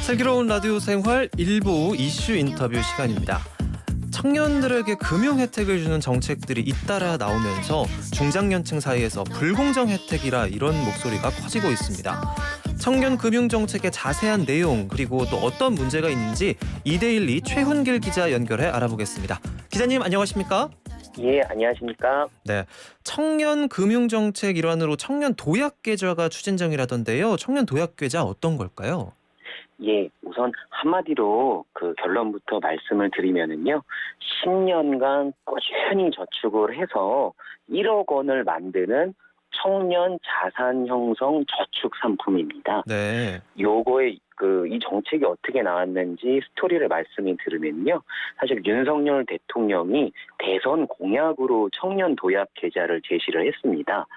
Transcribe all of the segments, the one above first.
슬기로운 라디오 생활 일부 이슈 인터뷰 시간입니다. 청년들에게 금융 혜택을 주는 정책들이 잇따라 나오면서 중장년층 사이에서 불공정 혜택이라 이런 목소리가 커지고 있습니다. 청년 금융 정책의 자세한 내용 그리고 또 어떤 문제가 있는지 이데일리 최훈길 기자 연결해 알아보겠습니다. 기자님 안녕하십니까? 예, 안녕하십니까? 네, 청년 금융 정책 일환으로 청년 도약 계좌가 추진 중이라던데요. 청년 도약 계좌 어떤 걸까요? 예, 우선 한마디로 그 결론부터 말씀을 드리면은요, 10년간 꾸준히 저축을 해서 1억 원을 만드는 청년 자산 형성 저축 상품입니다. 네. 요거의 이 정책이 어떻게 나왔는지 스토리를 말씀을 들으면요. 사실 윤석열 대통령이 대선 공약으로 청년 도약 계좌를 제시를 했습니다.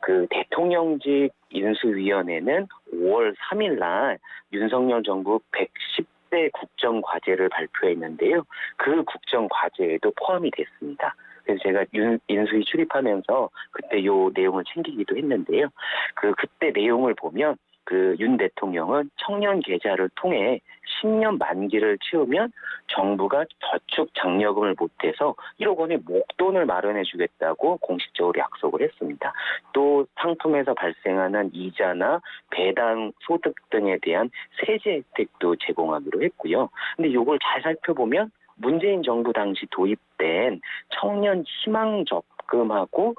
그 대통령직 인수위원회는 5월 3일 날 윤석열 정부 110대 국정과제를 발표했는데요. 그 국정과제에도 포함이 됐습니다. 그래서 제가 인수위 출입하면서 그때 요 내용을 챙기기도 했는데요. 그때 내용을 보면 윤 대통령은 청년 계좌를 통해 10년 만기를 채우면 정부가 저축 장려금을 못해서 1억 원의 목돈을 마련해 주겠다고 공식적으로 약속을 했습니다. 또 상품에서 발생하는 이자나 배당 소득 등에 대한 세제 혜택도 제공하기로 했고요. 근데 이걸 잘 살펴보면 문재인 정부 당시 도입된 청년 희망 적금하고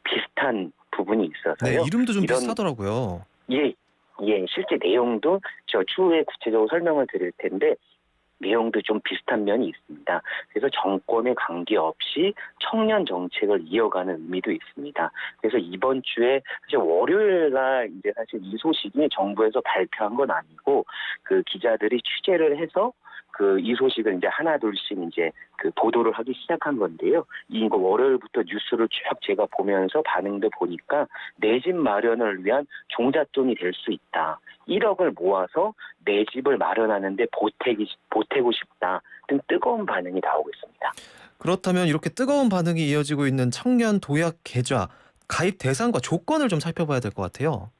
비슷한 부분이 있어서요. 네, 이름도 좀 비슷하더라고요. 예, 실제 내용도 저 추후에 구체적으로 설명을 드릴 텐데 내용도 좀 비슷한 면이 있습니다. 그래서 정권에 관계없이 청년 정책을 이어가는 의미도 있습니다. 그래서 이번 주에 사실 월요일 날 이제 사실 이 소식이 정부에서 발표한 건 아니고 기자들이 취재를 해서 이 소식을 이제 하나 둘씩 이제 보도를 하기 시작한 건데요. 이거 월요일부터 뉴스를 쭉 제가 보면서 반응도 보니까 내 집 마련을 위한 종잣돈이 될 수 있다. 1억을 모아서 내 집을 마련하는데 보태고 싶다 등 뜨거운 반응이 나오고 있습니다. 그렇다면 이렇게 뜨거운 반응이 이어지고 있는 청년 도약 계좌 가입 대상과 조건을 좀 살펴봐야 될 것 같아요.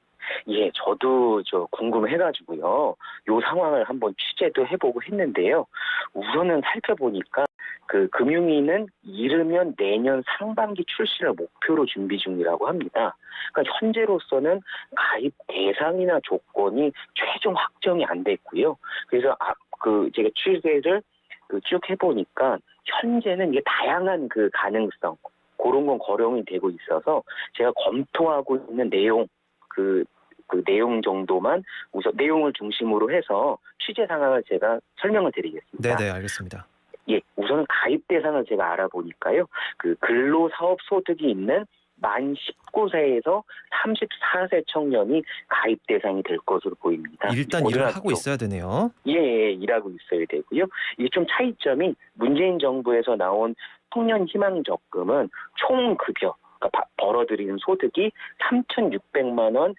예, 저도 궁금해가지고요. 요 상황을 한번 취재도 해보고 했는데요. 우선은 살펴보니까 금융위는 이르면 내년 상반기 출시를 목표로 준비 중이라고 합니다. 그러니까 현재로서는 가입 대상이나 조건이 최종 확정이 안 됐고요. 그래서 제가 취재를 쭉 해보니까 현재는 이게 다양한 가능성 그런 건 거론이 되고 있어서 제가 검토하고 있는 내용 내용 정도만 우선 내용을 중심으로 해서 취재 상황을 제가 설명을 드리겠습니다. 네, 알겠습니다. 예, 우선은 가입 대상을 제가 알아보니까요. 근로사업 소득이 있는 만 19세에서 34세 청년이 가입 대상이 될 것으로 보입니다. 일단 일을 하고 있어야 되네요. 예, 일하고 있어야 되고요. 이게 좀 차이점이 문재인 정부에서 나온 청년 희망 적금은 총 급여 그러니까 벌어들이는 소득이 3,600만 원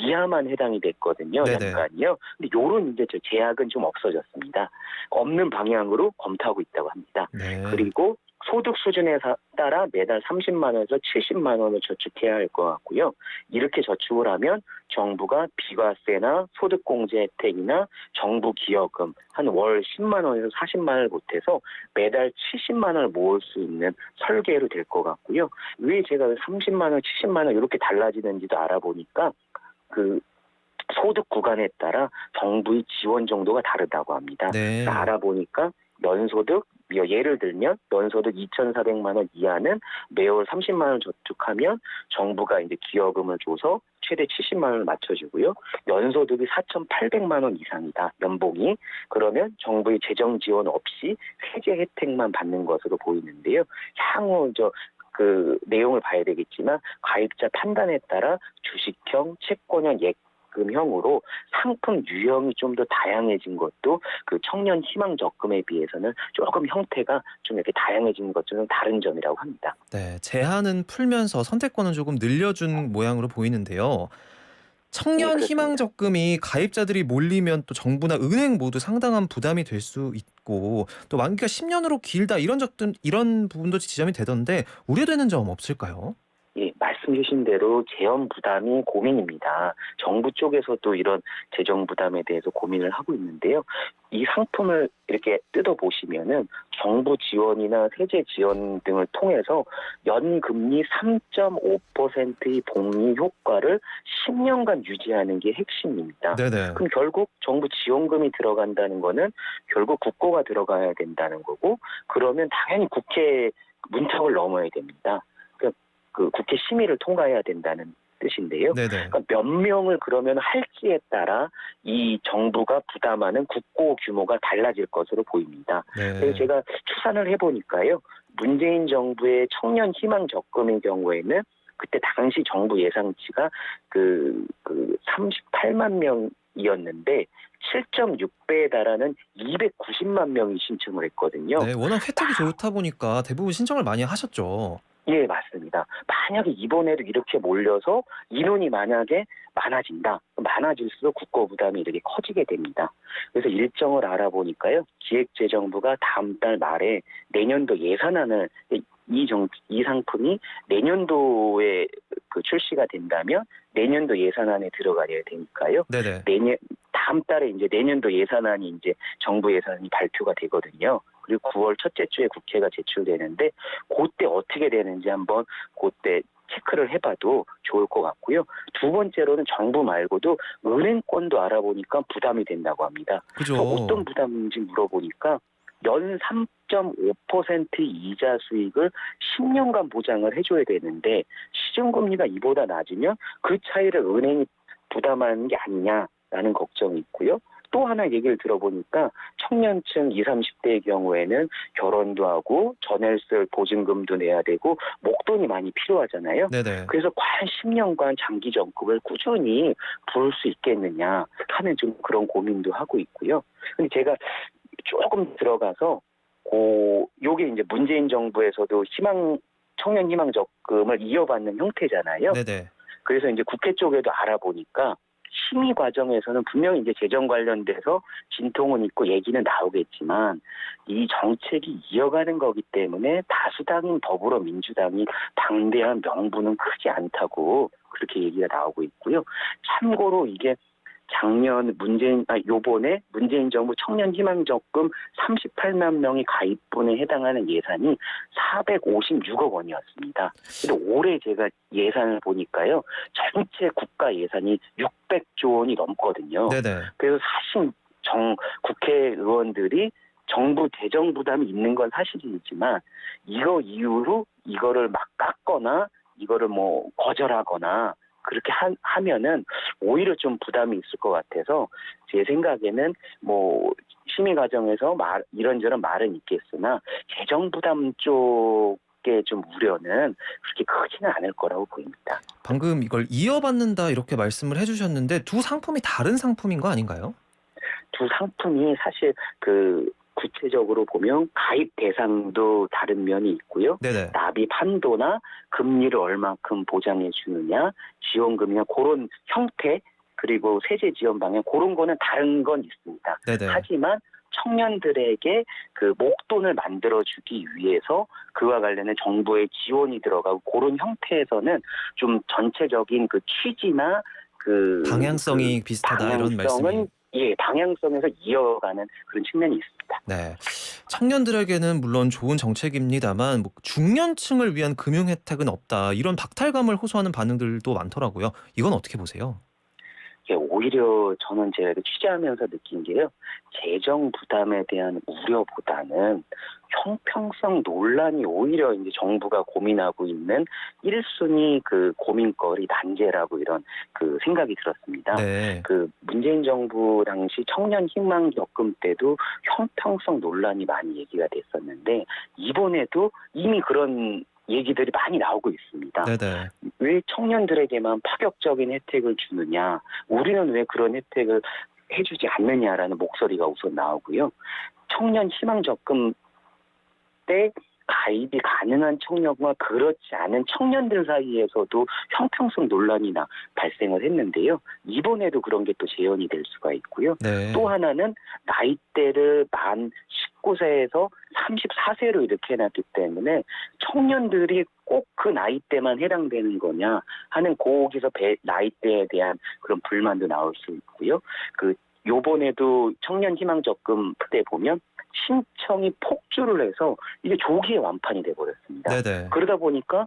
이하만 해당이 됐거든요. 네네. 연간이요. 근데 요런 이제 제약은 좀 없어졌습니다. 없는 방향으로 검토하고 있다고 합니다. 네. 그리고 소득 수준에 따라 매달 30만 원에서 70만 원을 저축해야 할 것 같고요. 이렇게 저축을 하면 정부가 비과세나 소득공제 혜택이나 정부 기여금 한 월 10만 원에서 40만 원을 보태서 매달 70만 원을 모을 수 있는 설계로 될 것 같고요. 왜 제가 30만 원, 70만 원 이렇게 달라지는지도 알아보니까 소득 구간에 따라 정부의 지원 정도가 다르다고 합니다. 네. 알아보니까 연소득 예를 들면 연소득 2,400만 원 이하는 매월 30만 원 저축하면 정부가 이제 기여금을 줘서 최대 70만 원을 맞춰주고요. 연소득이 4,800만 원 이상이다. 연봉이. 그러면 정부의 재정 지원 없이 세제 혜택만 받는 것으로 보이는데요. 향후 내용을 봐야 되겠지만 가입자 판단에 따라 주식형, 채권형, 예금형으로 상품 유형이 좀 더 다양해진 것도 청년 희망 적금에 비해서는 조금 형태가 좀 이렇게 다양해진 것은 다른 점이라고 합니다. 네, 제한은 풀면서 선택권은 조금 늘려준 모양으로 보이는데요. 청년 네, 희망 적금이 가입자들이 몰리면 또 정부나 은행 모두 상당한 부담이 될 수 있고 또 만기가 10년으로 길다 이런 부분도 지점이 되던데 우려되는 점 없을까요? 예, 말씀 말씀 주신 대로 재원 부담이 고민입니다. 정부 쪽에서도 이런 재정 부담에 대해서 고민을 하고 있는데요. 이 상품을 이렇게 뜯어보시면은 정부 지원이나 세제 지원 등을 통해서 연금리 3.5%의 복리 효과를 10년간 유지하는 게 핵심입니다. 네네. 그럼 결국 정부 지원금이 들어간다는 거는 결국 국고가 들어가야 된다는 거고, 그러면 당연히 국회 문턱을 넘어야 됩니다. 그 국회 심의를 통과해야 된다는 뜻인데요. 네네. 그러니까 몇 명을 그러면 할지에 따라 이 정부가 부담하는 국고 규모가 달라질 것으로 보입니다. 네. 그래서 제가 추산을 해보니까요. 문재인 정부의 청년 희망 적금의 경우에는 그때 당시 정부 예상치가 그 38만 명이었는데 7.6배에 달하는 290만 명이 신청을 했거든요. 네, 워낙 혜택이 좋다 보니까 대부분 신청을 많이 하셨죠. 예, 맞습니다. 만약에 이번에도 이렇게 몰려서 인원이 만약에 많아질수록 국고 부담이 이렇게 커지게 됩니다. 그래서 일정을 알아보니까요. 기획재정부가 다음 달 말에 내년도 예산안을 이 상품이 내년도에 출시가 된다면 내년도 예산안에 들어가야 되니까요. 네네. 다음 달에 이제 내년도 예산안이 이제 정부 예산안이 발표가 되거든요. 그리고 9월 첫째 주에 국회가 제출되는데 그때 어떻게 되는지 한번 그때 체크를 해봐도 좋을 것 같고요. 두 번째로는 정부 말고도 은행권도 알아보니까 부담이 된다고 합니다. 그죠. 어떤 부담인지 물어보니까 연 3.5% 이자 수익을 10년간 보장을 해줘야 되는데 시중금리가 이보다 낮으면 그 차이를 은행이 부담하는 게 아니냐라는 걱정이 있고요. 또 하나 얘기를 들어보니까 청년층 20, 30대의 경우에는 결혼도 하고 전월 쓸 보증금도 내야 되고 목돈이 많이 필요하잖아요. 네네. 그래서 과연 10년간 장기 적금을 꾸준히 부을 수 있겠느냐 하는 좀 그런 고민도 하고 있고요. 근데 제가 조금 들어가서 요게 이제 문재인 정부에서도 청년 희망 적금을 이어받는 형태잖아요. 네네. 그래서 이제 국회 쪽에도 알아보니까 심의 과정에서는 분명히 이제 재정 관련돼서 진통은 있고 얘기는 나오겠지만 이 정책이 이어가는 거기 때문에 다수당인 더불어민주당이 방대한 명분은 크지 않다고 그렇게 얘기가 나오고 있고요. 참고로 이게 요번에 문재인 정부 청년 희망 적금 38만 명이 가입분에 해당하는 예산이 456억 원이었습니다. 근데 올해 제가 예산을 보니까요. 전체 국가 예산이 600조 원이 넘거든요. 네네. 그래서 사실 국회의원들이 정부 재정 부담이 있는 건 사실이지만 이거 이유로 이거를 막 깎거나 이거를 뭐 거절하거나 그렇게 하면은 오히려 좀 부담이 있을 것 같아서 제 생각에는 뭐 심의 과정에서 이런저런 말은 있겠으나 재정 부담 쪽에 좀 우려는 그렇게 크지는 않을 거라고 보입니다. 방금 이걸 이어받는다 이렇게 말씀을 해주셨는데 두 상품이 다른 상품인 거 아닌가요? 두 상품이 사실 구체적으로 보면 가입 대상도 다른 면이 있고요. 네네. 납입 한도나 금리를 얼마큼 보장해 주느냐, 지원금이나 그런 형태 그리고 세제 지원 방향 그런 거는 다른 건 있습니다. 네네. 하지만 청년들에게 그 목돈을 만들어주기 위해서 그와 관련해 정부의 지원이 들어가고 그런 형태에서는 좀 전체적인 그 취지나 방향성이 비슷하다 이런 말씀이. 방향성에서 이어가는 그런 측면이 있습니다. 네. 청년들에게는 물론 좋은 정책입니다만 뭐 중년층을 위한 금융 혜택은 없다. 이런 박탈감을 호소하는 반응들도 많더라고요. 이건 어떻게 보세요? 오히려 저는 제가 취재하면서 느낀 게요. 재정 부담에 대한 우려보다는 형평성 논란이 오히려 이제 정부가 고민하고 있는 1순위 고민거리 난제라고 이런 생각이 들었습니다. 네. 문재인 정부 당시 청년 희망 적금 때도 형평성 논란이 많이 얘기가 됐었는데 이번에도 이미 그런 얘기들이 많이 나오고 있습니다. 네네. 왜 청년들에게만 파격적인 혜택을 주느냐, 우리는 왜 그런 혜택을 해주지 않느냐라는 목소리가 우선 나오고요. 청년 희망 적금 때 가입이 가능한 청년과 그렇지 않은 청년들 사이에서도 형평성 논란이 발생을 했는데요. 이번에도 그런 게 또 재현이 될 수가 있고요. 네. 또 하나는 나이대를 만 19세에서 34세로 이렇게 해놨기 때문에 청년들이 꼭 그 나이대만 해당되는 거냐 하는 거기서 나이대에 대한 그런 불만도 나올 수 있고요. 요번에도 청년 희망 적금 때 보면 신청이 폭주를 해서 이게 조기에 완판이 돼버렸습니다. 네네. 그러다 보니까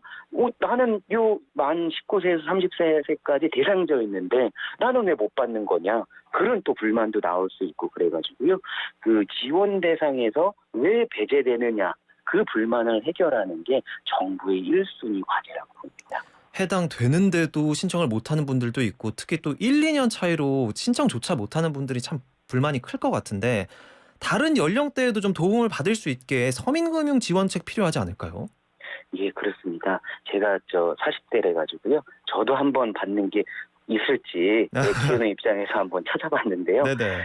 나는 요 만 19세에서 30세까지 대상자였는데 나는 왜 못 받는 거냐 그런 또 불만도 나올 수 있고 그래가지고요. 그 지원 대상에서 왜 배제되느냐 그 불만을 해결하는 게 정부의 1순위 과제라고 봅니다. 해당되는데도 신청을 못하는 분들도 있고 특히 또 1, 2년 차이로 신청조차 못하는 분들이 참 불만이 클 것 같은데 다른 연령대에도 좀 도움을 받을 수 있게 서민금융 지원책 필요하지 않을까요? 예, 그렇습니다. 제가 40대래 가지고요. 저도 한번 받는 게 있을지 키우는 입장에서 한번 찾아봤는데요. 네네.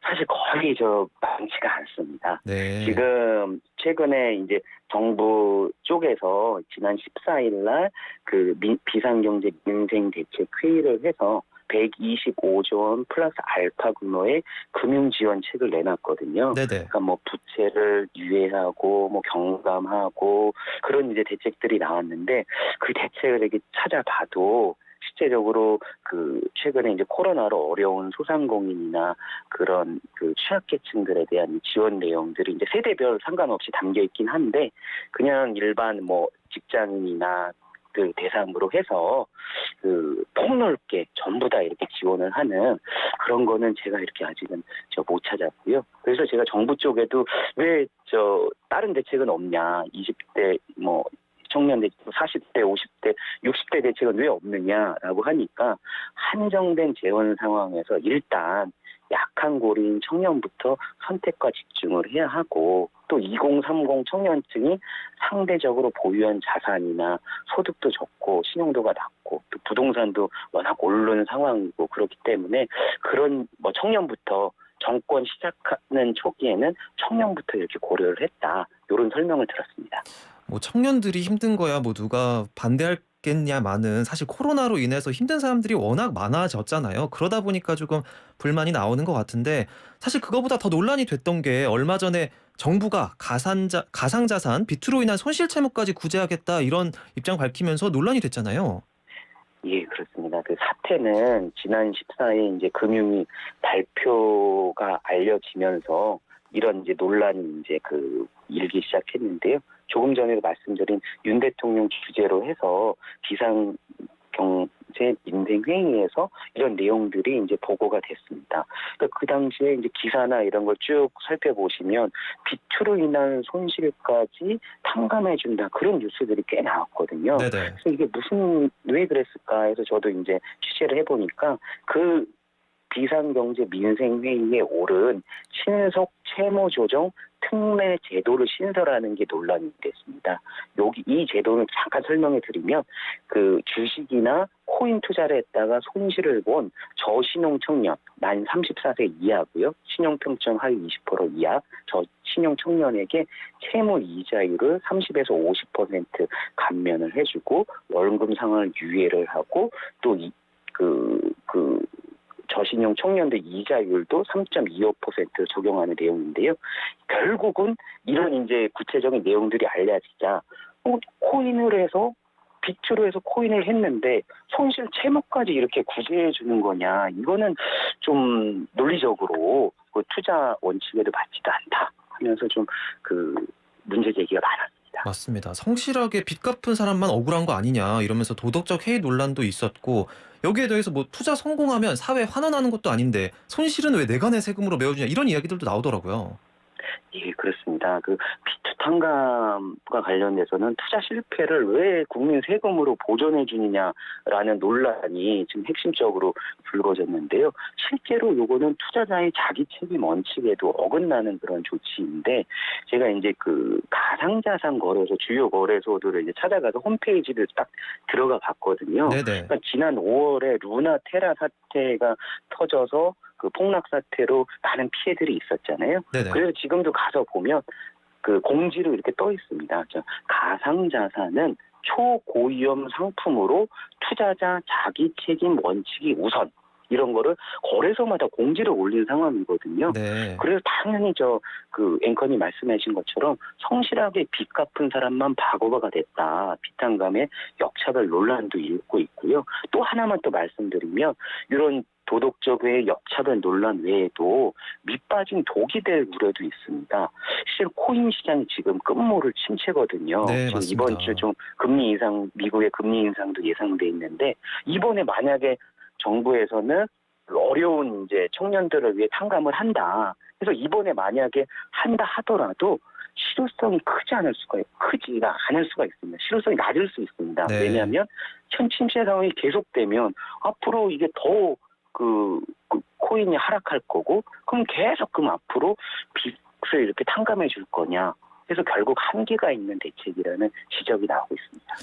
사실 거의 많지가 않습니다. 네. 지금 최근에 이제 정부 쪽에서 지난 14일 날 비상경제 민생대책회의를 해서 125조 원 플러스 알파 규모의 금융지원책을 내놨거든요. 네네. 그러니까 뭐 부채를 유예하고 뭐 경감하고 그런 이제 대책들이 나왔는데 그 대책을 이렇게 찾아봐도 실제적으로 최근에 이제 코로나로 어려운 소상공인이나 그런 취약계층들에 대한 지원 내용들이 이제 세대별 상관없이 담겨 있긴 한데 그냥 일반 뭐 직장인이나 대상으로 해서 폭넓게 전부 다 이렇게 지원을 하는 그런 거는 제가 이렇게 아직은 못 찾았고요. 그래서 제가 정부 쪽에도 왜 다른 대책은 없냐, 20대 뭐 청년 대책, 40대, 50대, 60대 대책은 왜 없느냐라고 하니까 한정된 재원 상황에서 일단 약한 고리인 청년부터 선택과 집중을 해야 하고 또 2030 청년층이 상대적으로 보유한 자산이나 소득도 적고 신용도가 낮고 또 부동산도 워낙 오른 상황이고 그렇기 때문에 그런 청년부터 정권 시작하는 초기에는 청년부터 이렇게 고려를 했다. 이런 설명을 들었습니다. 뭐 청년들이 힘든 거야 뭐 누가 반대할겠냐마는 사실 코로나로 인해서 힘든 사람들이 워낙 많아졌잖아요. 그러다 보니까 조금 불만이 나오는 것 같은데 사실 그거보다 더 논란이 됐던 게 얼마 전에 정부가 가상자산 비투로 인한 손실 채무까지 구제하겠다 이런 입장 밝히면서 논란이 됐잖아요. 예, 그렇습니다. 그 사태는 지난 14일 이제 금융위 발표가 알려지면서 이런 이제 논란이 이제 일기 시작했는데요. 조금 전에도 말씀드린 윤 대통령 주재로 해서 비상경제 민생회의에서 이런 내용들이 이제 보고가 됐습니다. 그러니까 그 당시에 이제 기사나 이런 걸 쭉 살펴보시면 비투로 인한 손실까지 탕감해준다 그런 뉴스들이 꽤 나왔거든요. 네네. 그래서 이게 왜 그랬을까 해서 저도 이제 취재를 해보니까 비상경제 민생회의에 오른 신속 채무조정 특례 제도를 신설하는 게 논란이 됐습니다. 이 제도는 잠깐 설명해 드리면 주식이나 코인 투자를 했다가 손실을 본 저신용 청년, 만 34세 이하고요. 신용평점 하위 20% 이하 저신용 청년에게 채무 이자율을 30에서 50% 감면을 해주고 월급 상환을 유예를 하고 또 저신용 청년들 이자율도 3.25% 적용하는 내용인데요. 결국은 이런 이제 구체적인 내용들이 알려지자 코인을 해서 비투로 해서 코인을 했는데 손실 채무까지 이렇게 구제해 주는 거냐? 이거는 좀 논리적으로 투자 원칙에도 맞지도 않다 하면서 좀 문제 제기가 많았습니다. 맞습니다. 성실하게 빚 갚은 사람만 억울한 거 아니냐 이러면서 도덕적 해이 논란도 있었고 여기에 대해서 뭐 투자 성공하면 사회에 환원하는 것도 아닌데 손실은 왜 내가 내 세금으로 메워주냐 이런 이야기들도 나오더라고요. 예, 그렇습니다. 비투 탕감과 관련돼서는 투자 실패를 왜 국민 세금으로 보전해 주느냐라는 논란이 지금 핵심적으로 불거졌는데요. 실제로 요거는 투자자의 자기 책임 원칙에도 어긋나는 그런 조치인데 제가 이제 가상자산 거래소 주요 거래소들을 이제 찾아가서 홈페이지를 딱 들어가 봤거든요. 네네. 그러니까 지난 5월에 루나 테라 사태가 터져서 폭락 사태로 많은 피해들이 있었잖아요. 네네. 그래서 지금도 가서 보면 그 공지로 이렇게 떠 있습니다. 가상자산은 초고위험 상품으로 투자자 자기 책임 원칙이 우선, 이런 거를 거래소마다 공지를 올린 상황이거든요. 네. 그래서 당연히 그 앵커님 말씀하신 것처럼 성실하게 빚 갚은 사람만 바보가 됐다. 빚탕감의 역차별 논란도 일고 있고요. 또 하나만 또 말씀드리면 이런 도덕적 외의 역차별 논란 외에도 밑빠진 독이 될 우려도 있습니다. 실제 코인 시장이 지금 끝모를 침체거든요. 네, 지금 맞습니다. 이번 주 좀 금리 인상, 미국의 금리 인상도 예상돼 있는데 이번에 만약에 정부에서는 어려운 이제 청년들을 위해 탕감을 한다. 그래서 이번에 만약에 한다 하더라도 실효성이 크지가 않을 수가 있습니다. 실효성이 낮을 수 있습니다. 네. 왜냐하면 현 침체 상황이 계속되면 앞으로 이게 더 그 코인이 하락할 거고, 그럼 계속 앞으로 빚을 이렇게 탕감해 줄 거냐. 그래서 결국 한계가 있는 대책이라는 지적이 나오고 있습니다.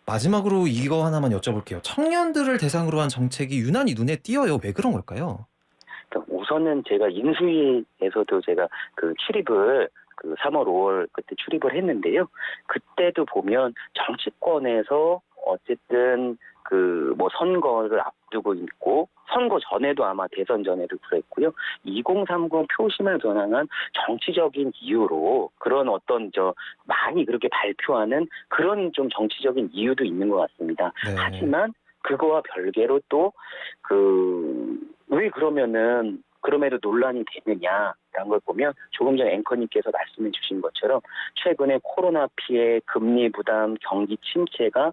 마지막으로 이거 하나만 여쭤볼게요. 청년들을 대상으로 한 정책이 유난히 눈에 띄어요. 왜 그런 걸까요? 그러니까 우선은 제가 인수위에서도 제가 그 출입을 3월, 5월 그때 출입을 했는데요. 그때도 보면 정치권에서 어쨌든 뭐 선거를 앞두고 있고, 선거 전에도 아마 대선 전에도 그랬고요. 2030 표심을 겨냥한 정치적인 이유로 그런 어떤 많이 그렇게 발표하는 그런 좀 정치적인 이유도 있는 것 같습니다. 네. 하지만 그거와 별개로 또 왜 그럼에도 논란이 되느냐라는 걸 보면 조금 전 앵커님께서 말씀해 주신 것처럼 최근에 코로나 피해, 금리 부담, 경기 침체가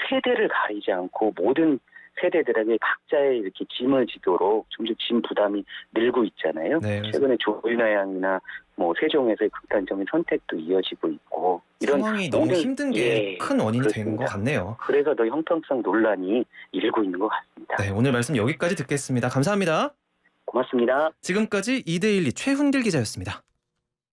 세대를 가리지 않고 모든 세대들에게 각자의 이렇게 짐을 지도록 점점 짐 부담이 늘고 있잖아요. 네. 최근에 조윤아양이나 세종에서의 극단적인 선택도 이어지고 있고, 이런 상황이 너무 힘든 게 큰 원인이 되는 것 그렇습니다. 같네요. 그래서 더 형평성 논란이 일고 있는 것 같습니다. 네, 오늘 말씀 여기까지 듣겠습니다. 감사합니다. 고맙습니다. 지금까지 이데일리 최훈길 기자였습니다.